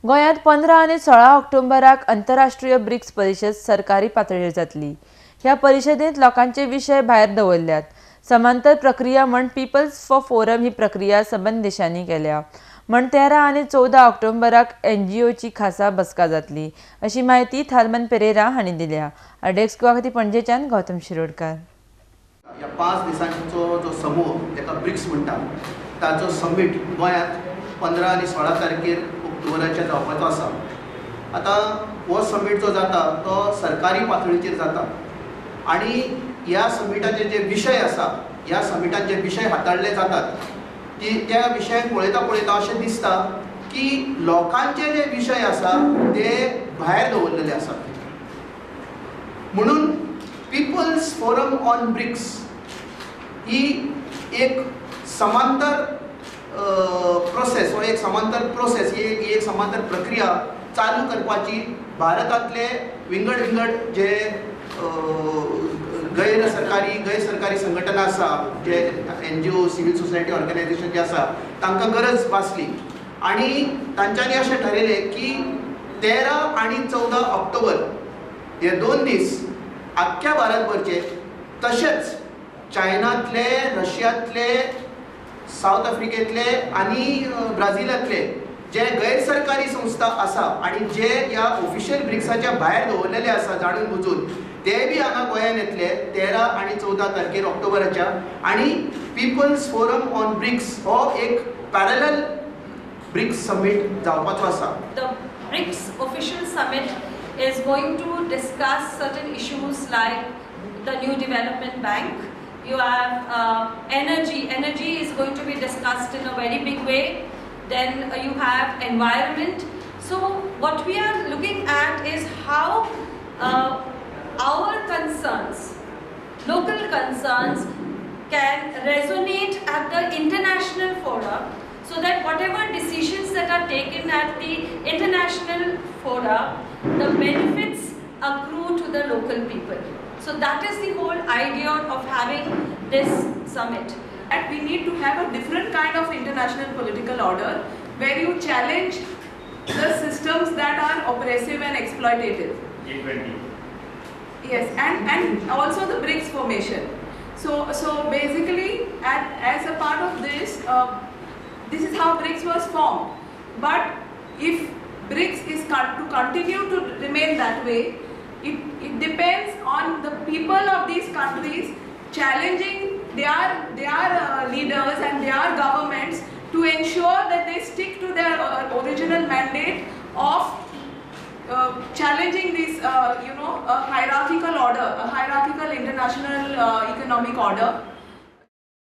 गोंयांत 15 आनी 16 ऑक्टोबराक आंतरराष्ट्रीय ब्रिक्स परिशद सरकारी पातळीर जातली। ह्या परिशदेंत लोकांचे विशय भायर दवरल्यात। समांतर प्रक्रिया म्हण पीपल्स फॉर फोरम ही प्रक्रिया सबंद देशांनी केल्या। म्हण 13 आनी 14 ऑक्टोबराक NGOची खासा बसका जातली, अशी माहिती थालमन पेरेरा हांणी दिल्या। डेस्क गुवाहाटी पणजेच्यान गौतम शिरोडकार। या 5 दिसांचो जो समूह जेका ब्रिक्स म्हणटात ताचो समीट गोंयांत 15 आनी 16 तारखेर ऑक्टोबराच्या जावपाचो आसा। आतां हो समीट जो जाता तो सरकारी पातळीचेर जाता आनी ह्या समिटाचे जे विशय आसा, ह्या समिटान जे विशय हाताळले जातात त्या विशयाक पळयता अशें दिसता की लोकांचे जे विशय आसा ते भायर दवरलेले आसात। म्हणून पीपल्स फोरम ऑन ब्रिक्स ही एक समांतर प्रोसेस वा एक समांतर प्रक्रिया चालू करपाची भारतांतले विंगड जे गैर सरकारी संघटना आसा, जे NGO सिवील सोसायटी ऑर्गनायझेशन जे आसा तांकां गरज भासली आनी तांच्यांनी अशें ठरयलें की 13 आनी 14 ऑक्टोबर हे 2 दीस आख्ख्या भारतभरचे, तशेंच चायनांतले, रशियांतले, साऊथ आफ्रिकेंतले आनी ब्राझीलांतले जे गैर सरकारी संस्था आसा आनी जे ह्या ऑफिशियल ब्रिक्साच्या भायर दवरलेले आसा जाणून बुजून, ते बी हांगा गोंयांत येतले 13 आनी 14 तारखेर ऑक्टोबराच्या। आनी पीपल्स फोरम ऑन ब्रिक्स हो एक पॅरलल ब्रिक्स समीट जावपाचो आसा। The BRICS official summit is going to discuss certain issues like the new development bank. You have energy. Energy is going to be discussed in a very big way. Then you have environment. So what we are looking at is how our concerns, local concerns, can resonate at the international fora, so that whatever decisions that are taken at the international fora, the benefits accrue to the local people. So that is the whole idea of having this summit. And we need to have a different kind of international political order where you challenge the systems that are oppressive and exploitative. G20. Yes, and also the BRICS formation. So basically, as a part of this, this is how BRICS was formed. But if BRICS is to continue to remain that way, it depends on the people of these countries challenging their leaders and their governments to ensure that they stick to their original mandate of challenging this, a hierarchical order, a hierarchical international economic order.